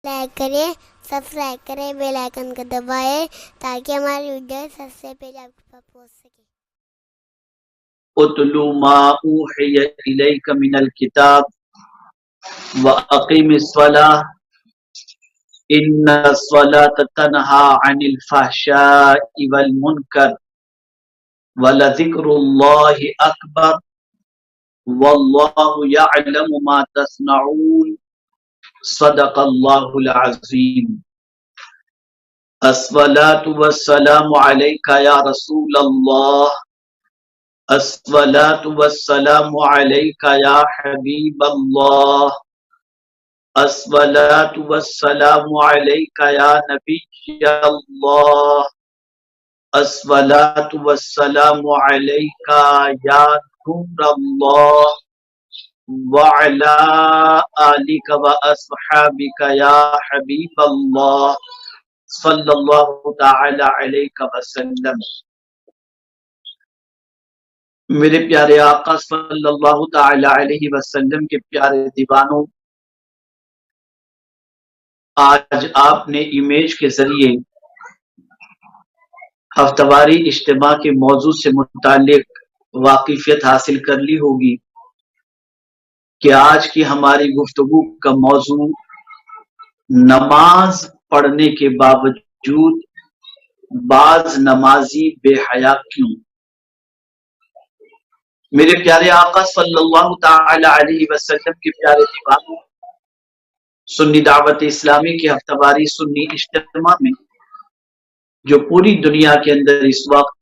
Like کریں، subscribe کریں، bell icon کو دبائیں تاکہ ہماری ویڈیو سب سے پہلے آپ کے پاس پہنچ سکے۔ اتل ما اوحی الیک من الکتاب واقیم الصلاۃ ان الصلاۃ تنہی عن الفحشاء والمنکر ولذکر اللہ اکبر واللہ یعلم ما تصنعون صدق اللہ العظیم۔ الصلاۃ والسلام علیک یا رسول اللہ، الصلاۃ والسلام علیک یا حبیب اللہ، الصلاۃ والسلام علیک یا نبی اللہ، الصلاۃ والسلام علیک یا نور اللہ وعلی آلک واصحابک یا حبیب اللہ صلی اللہ تعالی علیہ وسلم۔ میرے پیارے آقا صلی اللہ تعالی علیہ وسلم کے پیارے دیوانوں، آج آپ نے ایمیج کے ذریعے ہفتہ واری اجتماع کے موضوع سے متعلق واقفیت حاصل کر لی ہوگی کہ آج کی ہماری گفتگو کا موضوع نماز پڑھنے کے باوجود بعض نمازی بے حیا کیوں؟ میرے پیارے آقا صلی اللہ تعالی علیہ وسلم کے پیارے دیوانوں، سنی دعوت اسلامی کے ہفتہ واری سنی اجتماع میں جو پوری دنیا کے اندر اس وقت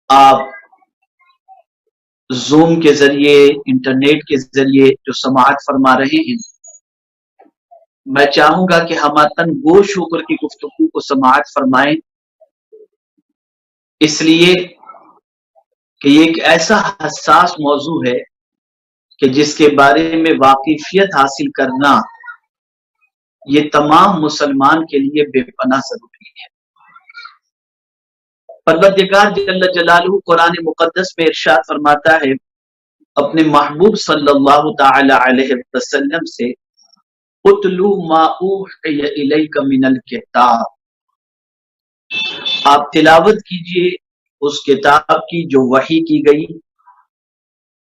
آپ زوم کے ذریعے، انٹرنیٹ کے ذریعے جو سماعت فرما رہے ہیں، میں چاہوں گا کہ ہم تن گوش ہو کر کی گفتگو کو سماعت فرمائیں، اس لیے کہ یہ ایک ایسا حساس موضوع ہے کہ جس کے بارے میں واقفیت حاصل کرنا یہ تمام مسلمان کے لیے بے پناہ ضروری ہے۔ پروردگار جل جلالہ قرآن مقدس میں ارشاد فرماتا ہے اپنے محبوب صلی اللہ تعالی علیہ وسلم سے، اتلو ما اوحی الیک من الکتاب، آپ تلاوت کیجئے اس کتاب کی جو وحی کی گئی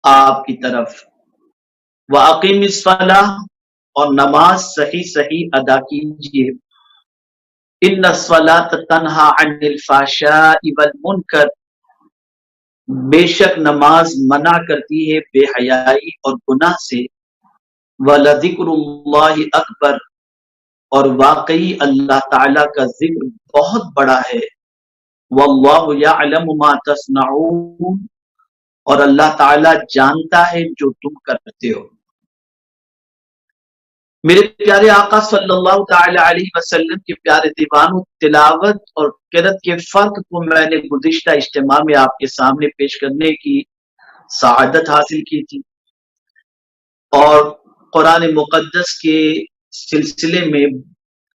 آپ کی طرف، وَأَقِمِ الصَّلَاةَ، اور نماز صحیح ادا کیجئے، ان الصلاۃ تنہی عن الفحشاء والمنکر، بے شک نماز منع کرتی ہے بے حیائی اور گناہ سے، وَلَذِكْرُ اللَّهِ اکبر، اور واقعی اللہ تعالی کا ذکر بہت بڑا ہے، وَاللَّهُ يَعْلَمُ مَا تَصْنَعُونَ، اور اللہ تعالی جانتا ہے جو تم کرتے ہو۔ میرے پیارے آقا صلی اللہ تعالی علیہ وسلم کے پیارے دیوانوں، تلاوت اور قرأت کے فرق کو میں نے گزشتہ اجتماع میں آپ کے سامنے پیش کرنے کی سعادت حاصل کی تھی، اور قرآن مقدس کے سلسلے میں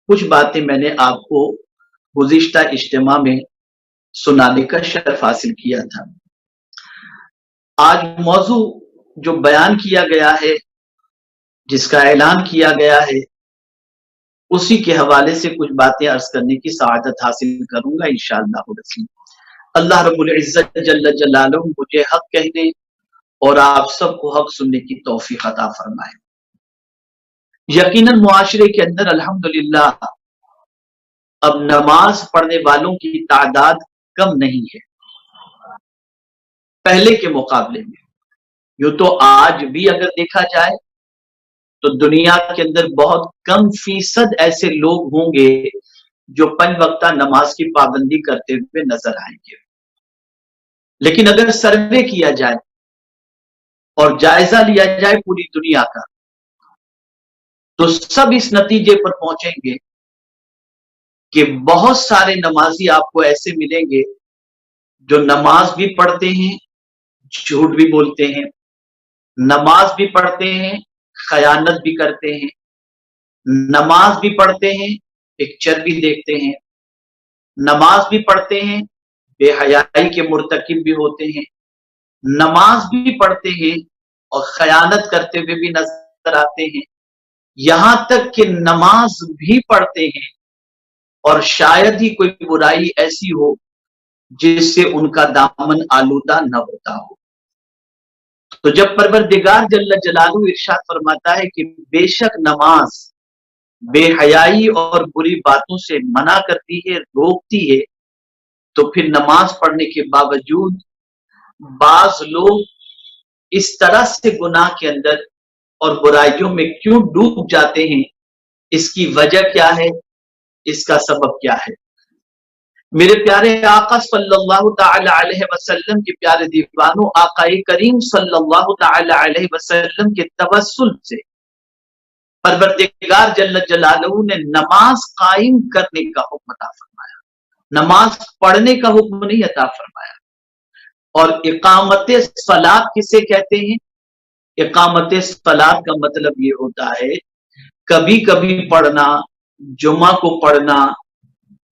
کچھ باتیں میں نے آپ کو گزشتہ اجتماع میں سنانے کا شرف حاصل کیا تھا۔ آج موضوع جو بیان کیا گیا ہے، جس کا اعلان کیا گیا ہے، اسی کے حوالے سے کچھ باتیں عرض کرنے کی سعادت حاصل کروں گا انشاءاللہ العظیم۔ اللہ رب العزت جل جلالہ مجھے حق کہنے اور آپ سب کو حق سننے کی توفیق عطا فرمائے۔ یقیناً معاشرے کے اندر الحمدللہ اب نماز پڑھنے والوں کی تعداد کم نہیں ہے پہلے کے مقابلے میں۔ یوں تو آج بھی اگر دیکھا جائے تو دنیا کے اندر بہت کم فیصد ایسے لوگ ہوں گے جو 5 وقتہ نماز کی پابندی کرتے ہوئے نظر آئیں گے، لیکن اگر سروے کیا جائے اور جائزہ لیا جائے پوری دنیا کا تو سب اس نتیجے پر پہنچیں گے کہ بہت سارے نمازی آپ کو ایسے ملیں گے جو نماز بھی پڑھتے ہیں، جھوٹ بھی بولتے ہیں، نماز بھی پڑھتے ہیں، خیانت بھی کرتے ہیں، نماز بھی پڑھتے ہیں، پکچر بھی دیکھتے ہیں، نماز بھی پڑھتے ہیں، بے حیائی کے مرتکب بھی ہوتے ہیں، نماز بھی پڑھتے ہیں اور خیانت کرتے ہوئے بھی نظر آتے ہیں، یہاں تک کہ نماز بھی پڑھتے ہیں اور شاید ہی کوئی برائی ایسی ہو جس سے ان کا دامن آلودہ نہ ہوتا ہو۔ تو جب پروردگار جل جلالہ ارشاد فرماتا ہے کہ بے شک نماز بے حیائی اور بری باتوں سے منع کرتی ہے، روکتی ہے، تو پھر نماز پڑھنے کے باوجود بعض لوگ اس طرح سے گناہ کے اندر اور برائیوں میں کیوں ڈوب جاتے ہیں، اس کی وجہ کیا ہے، اس کا سبب کیا ہے؟ میرے پیارے آقا صلی اللہ تعالی علیہ وسلم کے پیارے دیوانوں، آقا کریم صلی اللہ تعالی علیہ وسلم کے توسل سے پروردگار جل جلالہ نے نماز قائم کرنے کا حکم عطا فرمایا، نماز پڑھنے کا حکم نہیں عطا فرمایا۔ اور اقامت صلاۃ کسے کہتے ہیں؟ اقامت صلاۃ کا مطلب یہ ہوتا ہے کبھی کبھی پڑھنا، جمعہ کو پڑھنا،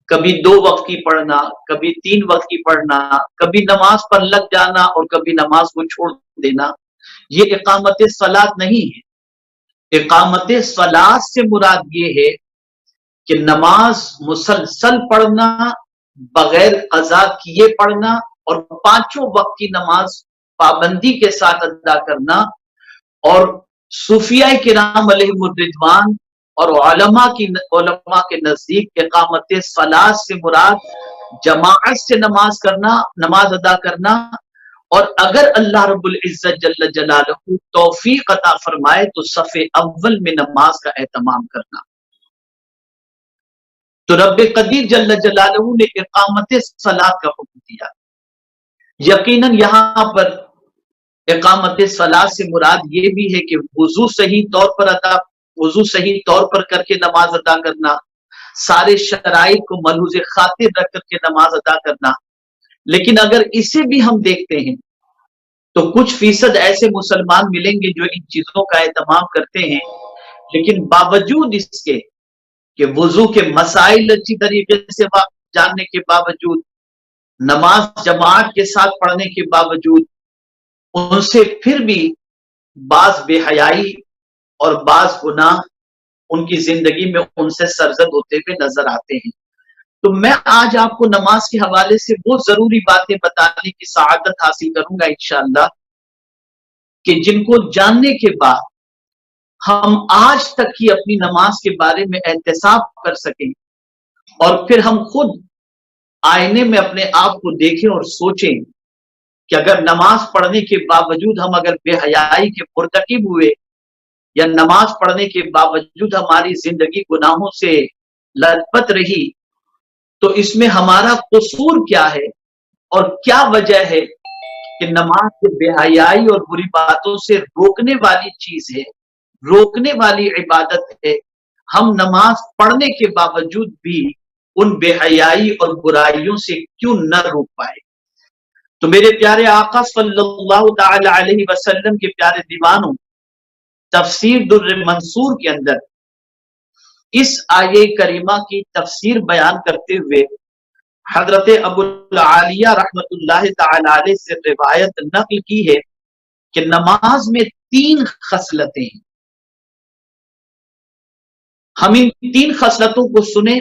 کبھی 2 وقت کی پڑھنا، کبھی 3 وقت کی پڑھنا، کبھی نماز پر لگ جانا اور کبھی نماز کو چھوڑ دینا، یہ اقامت صلاۃ نہیں ہے۔ اقامت صلاۃ سے مراد یہ ہے کہ نماز مسلسل پڑھنا، بغیر قضا کیے پڑھنا، اور 5 وقت کی نماز پابندی کے ساتھ ادا کرنا۔ اور صوفیاء کرام علیہم الرضوان اور علماء کے نزدیک اقامت صلاۃ سے مراد جماعت سے نماز کرنا، نماز ادا کرنا، اور اگر اللہ رب العزت جل جلالہ توفیق عطا فرمائے تو صف اول میں نماز کا اہتمام کرنا۔ تو رب قدیر جل جلالہ نے اقامت صلاۃ کا حکم دیا۔ یقیناً یہاں پر اقامت صلاۃ سے مراد یہ بھی ہے کہ وضو صحیح طور پر کر کے نماز ادا کرنا، سارے شرائط کو ملحوظ خاطر رکھ کر کے نماز ادا کرنا۔ لیکن اگر اسے بھی ہم دیکھتے ہیں تو کچھ فیصد ایسے مسلمان ملیں گے جو ان چیزوں کا اہتمام کرتے ہیں، لیکن باوجود اس کے کہ وضو کے مسائل اچھی طریقے سے جاننے کے باوجود، نماز جماعت کے ساتھ پڑھنے کے باوجود، ان سے پھر بھی بعض بے حیائی اور بعض گناہ ان کی زندگی میں ان سے سرزد ہوتے ہوئے نظر آتے ہیں۔ تو میں آج آپ کو نماز کے حوالے سے وہ ضروری باتیں بتانے کی سعادت حاصل کروں گا انشاءاللہ کہ جن کو جاننے کے بعد ہم آج تک ہی اپنی نماز کے بارے میں احتساب کر سکیں، اور پھر ہم خود آئینے میں اپنے آپ کو دیکھیں اور سوچیں کہ اگر نماز پڑھنے کے باوجود ہم اگر بے حیائی کے مرتکب ہوئے، یا نماز پڑھنے کے باوجود ہماری زندگی گناہوں سے لت پت رہی، تو اس میں ہمارا قصور کیا ہے اور کیا وجہ ہے کہ نماز کے بے حیائی اور بری باتوں سے روکنے والی چیز ہے، روکنے والی عبادت ہے، ہم نماز پڑھنے کے باوجود بھی ان بے حیائی اور برائیوں سے کیوں نہ روک پائے؟ تو میرے پیارے آقا صلی اللہ تعالی علیہ وسلم کے پیارے دیوانوں، تفسیر در منصور کے اندر اس آیے کریمہ کی تفسیر بیان کرتے ہوئے حضرت ابو العالیہ رحمت اللہ تعالی علیہ سے روایت نقل کی ہے کہ نماز میں 3 خصلتیں ہیں۔ ہم ان 3 خصلتوں کو سنیں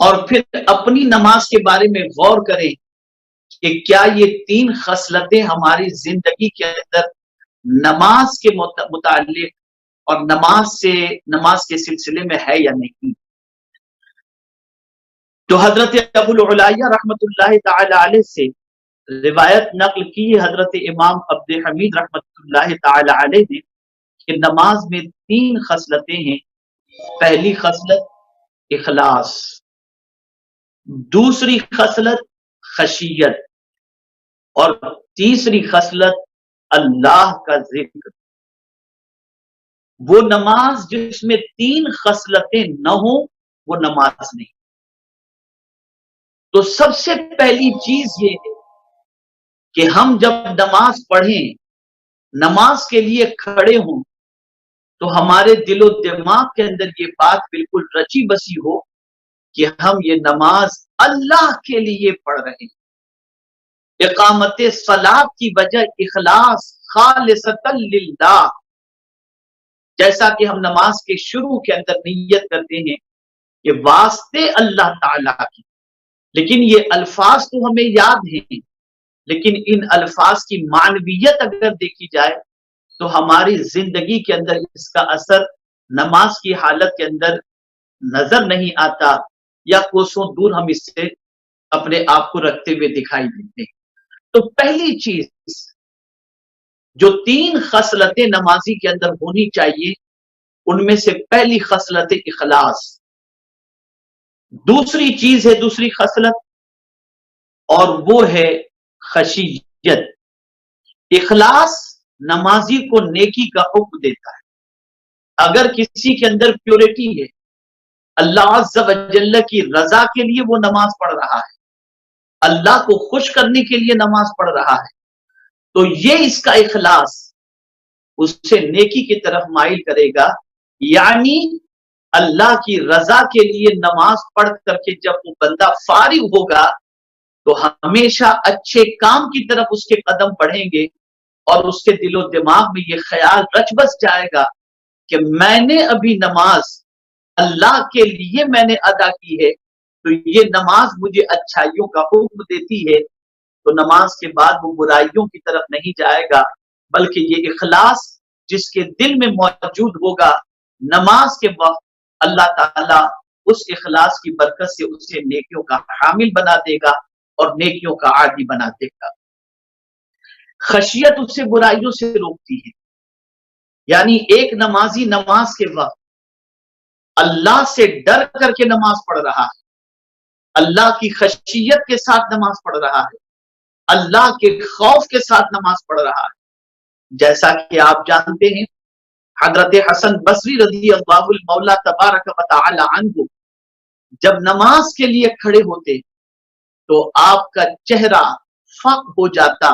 اور پھر اپنی نماز کے بارے میں غور کریں کہ کیا یہ 3 خصلتیں ہماری زندگی کے اندر نماز کے متعلق اور نماز کے سلسلے میں ہے یا نہیں۔ تو حضرت ابو العالیہ رحمت اللہ تعالی علیہ سے روایت نقل کی حضرت امام عبد حمید رحمت اللہ تعالی علیہ نے کہ نماز میں 3 خصلتیں ہیں۔ پہلی خصلت اخلاص، دوسری خصلت خشیت، اور تیسری خصلت اللہ کا ذکر۔ وہ نماز جس میں 3 خصلتیں نہ ہوں وہ نماز نہیں۔ تو سب سے پہلی چیز یہ ہے کہ ہم جب نماز پڑھیں، نماز کے لیے کھڑے ہوں، تو ہمارے دل و دماغ کے اندر یہ بات بالکل رچی بسی ہو کہ ہم یہ نماز اللہ کے لیے پڑھ رہے ہیں۔ اقامت صلاۃ کی وجہ اخلاص، خالصۃ للہ، جیسا کہ ہم نماز کے شروع کے اندر نیت کرتے ہیں کہ واسطے اللہ تعالیٰ کی، لیکن یہ الفاظ تو ہمیں یاد ہیں، لیکن ان الفاظ کی معنویت اگر دیکھی جائے تو ہماری زندگی کے اندر اس کا اثر نماز کی حالت کے اندر نظر نہیں آتا، یا کوسوں دور ہم اس سے اپنے آپ کو رکھتے ہوئے دکھائی دیتے ہیں۔ تو پہلی چیز جو 3 خصلتیں نمازی کے اندر ہونی چاہیے، ان میں سے پہلی خصلت اخلاص، دوسری چیز ہے دوسری خصلت، اور وہ ہے خشیت۔ اخلاص نمازی کو نیکی کا حکم دیتا ہے۔ اگر کسی کے اندر پیورٹی ہے، اللہ عز و جل کی رضا کے لیے وہ نماز پڑھ رہا ہے، اللہ کو خوش کرنے کے لیے نماز پڑھ رہا ہے، تو یہ اس کا اخلاص اسے نیکی کی طرف مائل کرے گا۔ یعنی اللہ کی رضا کے لیے نماز پڑھ کر کے جب وہ بندہ فارغ ہوگا تو ہمیشہ اچھے کام کی طرف اس کے قدم بڑھیں گے، اور اس کے دل و دماغ میں یہ خیال رچ بس جائے گا کہ میں نے ابھی نماز اللہ کے لیے میں نے ادا کی ہے، تو یہ نماز مجھے اچھائیوں کا حکم دیتی ہے، تو نماز کے بعد وہ برائیوں کی طرف نہیں جائے گا، بلکہ یہ اخلاص جس کے دل میں موجود ہوگا نماز کے وقت، اللہ تعالیٰ اس اخلاص کی برکت سے اسے نیکیوں کا حامل بنا دے گا اور نیکیوں کا عادی بنا دے گا۔ خشیت اسے برائیوں سے روکتی ہے، یعنی ایک نمازی نماز کے وقت اللہ سے ڈر کر کے نماز پڑھ رہا ہے، اللہ کی خشیت کے ساتھ نماز پڑھ رہا ہے، اللہ کے خوف کے ساتھ نماز پڑھ رہا ہے۔ جیسا کہ آپ جانتے ہیں حضرت حسن بصری رضی اللہ المولا تبارک و تعالی عنہ جب نماز کے لیے کھڑے ہوتے تو آپ کا چہرہ فق ہو جاتا،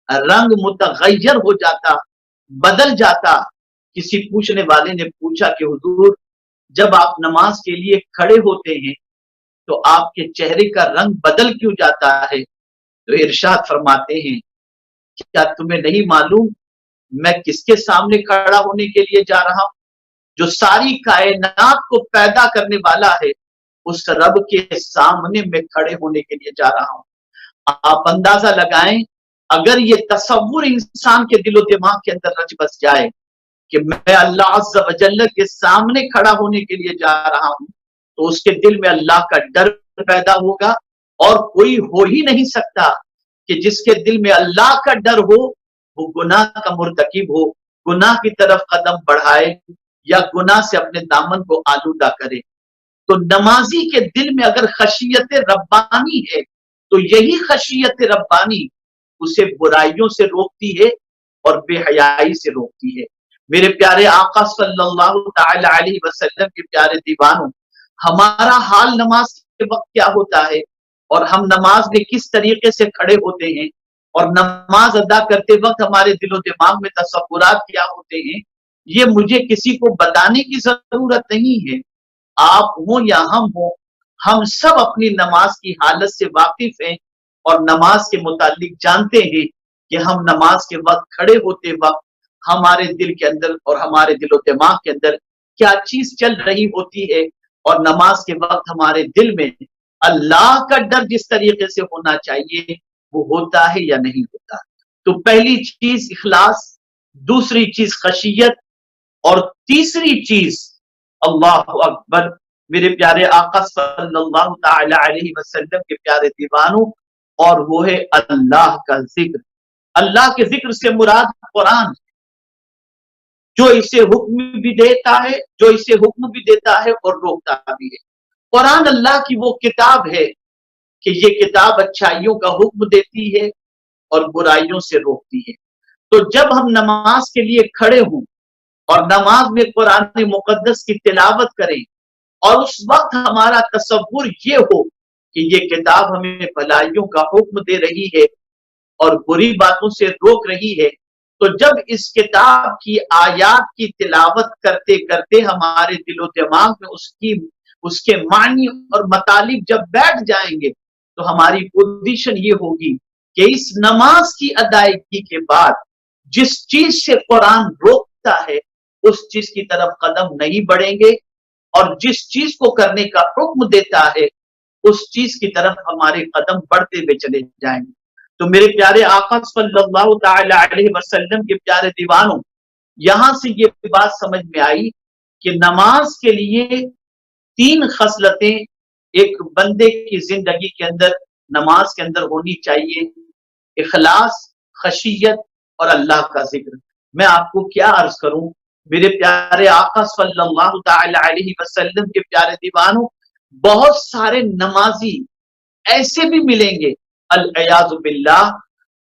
رنگ متغیر ہو جاتا، بدل جاتا۔ کسی پوچھنے والے نے پوچھا کہ حضور جب آپ نماز کے لیے کھڑے ہوتے ہیں تو آپ کے چہرے کا رنگ بدل کیوں جاتا ہے؟ تو ارشاد فرماتے ہیں کیا تمہیں نہیں معلوم میں کس کے سامنے کھڑا ہونے کے لیے جا رہا ہوں؟ جو ساری کائنات کو پیدا کرنے والا ہے، اس رب کے سامنے میں کھڑے ہونے کے لیے جا رہا ہوں۔ آپ اندازہ لگائیں اگر یہ تصور انسان کے دل و دماغ کے اندر رچ بس جائے کہ میں اللہ عز و جل کے سامنے کھڑا ہونے کے لیے جا رہا ہوں، تو اس کے دل میں اللہ کا ڈر پیدا ہوگا، اور کوئی ہو ہی نہیں سکتا کہ جس کے دل میں اللہ کا ڈر ہو وہ گناہ کا مرتکب ہو، گناہ کی طرف قدم بڑھائے یا گناہ سے اپنے دامن کو آلودہ کرے۔ تو نمازی کے دل میں اگر خشیت ربانی ہے تو یہی خشیت ربانی اسے برائیوں سے روکتی ہے اور بے حیائی سے روکتی ہے۔ میرے پیارے آقا صلی اللہ تعالی علیہ وسلم کے پیارے دیوانوں، ہمارا حال نماز کے وقت کیا ہوتا ہے، اور ہم نماز میں کس طریقے سے کھڑے ہوتے ہیں، اور نماز ادا کرتے وقت ہمارے دل و دماغ میں تصورات کیا ہوتے ہیں، یہ مجھے کسی کو بتانے کی ضرورت نہیں ہے۔ آپ ہوں یا ہم ہوں، ہم سب اپنی نماز کی حالت سے واقف ہیں اور نماز کے متعلق جانتے ہیں کہ ہم نماز کے وقت کھڑے ہوتے وقت ہمارے دل کے اندر اور ہمارے دل و دماغ کے اندر کیا چیز چل رہی ہوتی ہے، اور نماز کے وقت ہمارے دل میں اللہ کا ڈر جس طریقے سے ہونا چاہیے وہ ہوتا ہے یا نہیں ہوتا۔ تو پہلی چیز اخلاص، دوسری چیز خشیت، اور تیسری چیز اللہ اکبر میرے پیارے آقا صلی اللہ تعالی علیہ وسلم کے پیارے دیوانوں، اور وہ ہے اللہ کا ذکر۔ اللہ کے ذکر سے مراد قرآن، جو اسے حکم بھی دیتا ہے، جو اسے حکم بھی دیتا ہے اور روکتا بھی ہے۔ قرآن اللہ کی وہ کتاب ہے کہ یہ کتاب اچھائیوں کا حکم دیتی ہے اور برائیوں سے روکتی ہے۔ تو جب ہم نماز کے لیے کھڑے ہوں اور نماز میں قرآن مقدس کی تلاوت کریں، اور اس وقت ہمارا تصور یہ ہو کہ یہ کتاب ہمیں بھلائیوں کا حکم دے رہی ہے اور بری باتوں سے روک رہی ہے، تو جب اس کتاب کی آیات کی تلاوت کرتے کرتے ہمارے دل و دماغ میں اس کے معنی اور مطالب جب بیٹھ جائیں گے تو ہماری پوزیشن یہ ہوگی کہ اس نماز کی ادائیگی کے بعد جس چیز سے قرآن روکتا ہے اس چیز کی طرف قدم نہیں بڑھیں گے، اور جس چیز کو کرنے کا حکم دیتا ہے اس چیز کی طرف ہمارے قدم بڑھتے ہوئے چلے جائیں گے۔ تو میرے پیارے آقا صلی اللہ تعالی علیہ وسلم کے پیارے دیوانوں، یہاں سے یہ بات سمجھ میں آئی کہ نماز کے لیے 3 خصلتیں ایک بندے کی زندگی کے اندر نماز کے اندر ہونی چاہیے: اخلاص، خشیت اور اللہ کا ذکر۔ میں آپ کو کیا عرض کروں، میرے پیارے آقا صلی اللہ تعالی علیہ وسلم کے پیارے دیوانوں، بہت سارے نمازی ایسے بھی ملیں گے العیاذ باللہ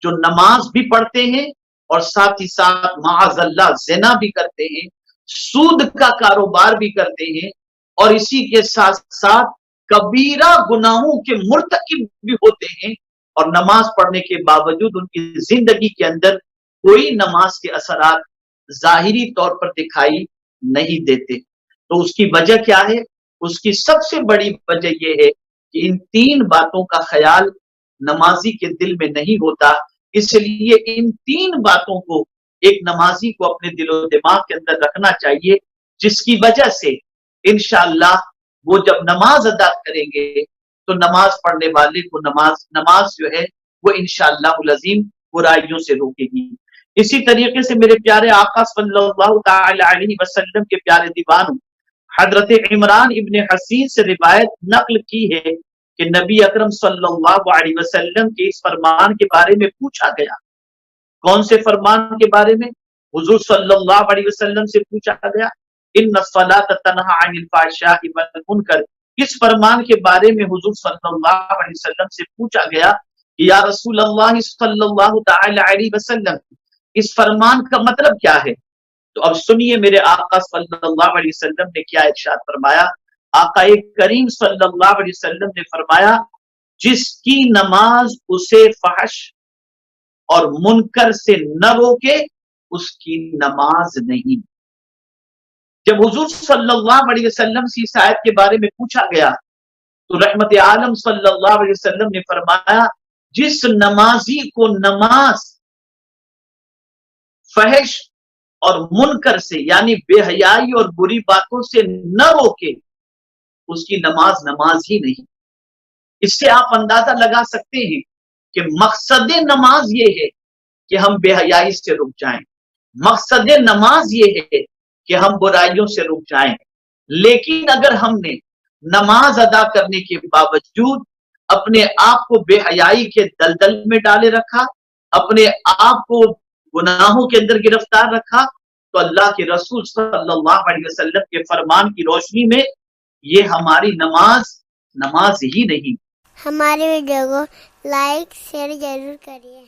جو نماز بھی پڑھتے ہیں اور ساتھ ہی ساتھ معاذ اللہ زنا بھی کرتے ہیں، سود کا کاروبار بھی کرتے ہیں، اور اسی کے ساتھ ساتھ کبیرہ گناہوں کے مرتکب بھی ہوتے ہیں، اور نماز پڑھنے کے باوجود ان کی زندگی کے اندر کوئی نماز کے اثرات ظاہری طور پر دکھائی نہیں دیتے۔ تو اس کی وجہ کیا ہے؟ اس کی سب سے بڑی وجہ یہ ہے کہ ان 3 باتوں کا خیال نمازی کے دل میں نہیں ہوتا۔ اس لیے ان 3 باتوں کو ایک نمازی کو اپنے دل و دماغ کے اندر رکھنا چاہیے، جس کی وجہ سے انشاءاللہ وہ جب نماز ادا کریں گے تو نماز پڑھنے والے کو نماز جو ہے وہ انشاءاللہ العظیم برائیوں سے روکے گی۔ اسی طریقے سے میرے پیارے آقا صلی اللہ تعالی علیہ وسلم کے پیارے دیوانوں، حضرت عمران ابن حسین سے روایت نقل کی ہے کہ نبی اکرم صلی اللہ علیہ وسلم کے اس فرمان کے بارے میں پوچھا گیا۔ کون سے فرمان کے بارے میں؟ حضور صلی اللہ علیہ وسلم سے پوچھا گیا، ان الصلاۃ تنہی عن الفحشاء والمنکر۔ اس فرمان کے بارے میں حضور صلی اللہ علیہ وسلم سے پوچھا گیا کہ یا رسول اللہ صلی اللہ تعالی علیہ وسلم، اس فرمان کا مطلب کیا ہے؟ تو اب سنیے میرے آقا صلی اللہ علیہ وسلم نے کیا ارشاد فرمایا۔ آقا کریم صلی اللہ علیہ وسلم نے فرمایا، جس کی نماز اسے فحش اور منکر سے نہ روکے اس کی نماز نہیں۔ جب حضور صلی اللہ علیہ وسلم سے اس آیت کے بارے میں پوچھا گیا تو رحمت عالم صلی اللہ علیہ وسلم نے فرمایا، جس نمازی کو نماز فحش اور منکر سے یعنی بے حیائی اور بری باتوں سے نہ روکے اس کی نماز ہی نہیں۔ اس سے آپ اندازہ لگا سکتے ہیں کہ مقصد نماز یہ ہے کہ ہم بے حیائی سے رک جائیں، مقصد نماز یہ ہے کہ ہم برائیوں سے رک جائیں۔ لیکن اگر ہم نے نماز ادا کرنے کے باوجود اپنے آپ کو بے حیائی کے دلدل میں ڈالے رکھا، اپنے آپ کو گناہوں کے اندر گرفتار رکھا، تو اللہ کے رسول صلی اللہ علیہ وسلم کے فرمان کی روشنی میں یہ ہماری نماز ہی نہیں۔ ہمارے ویڈیو کو لائک شیئر ضرور کریے۔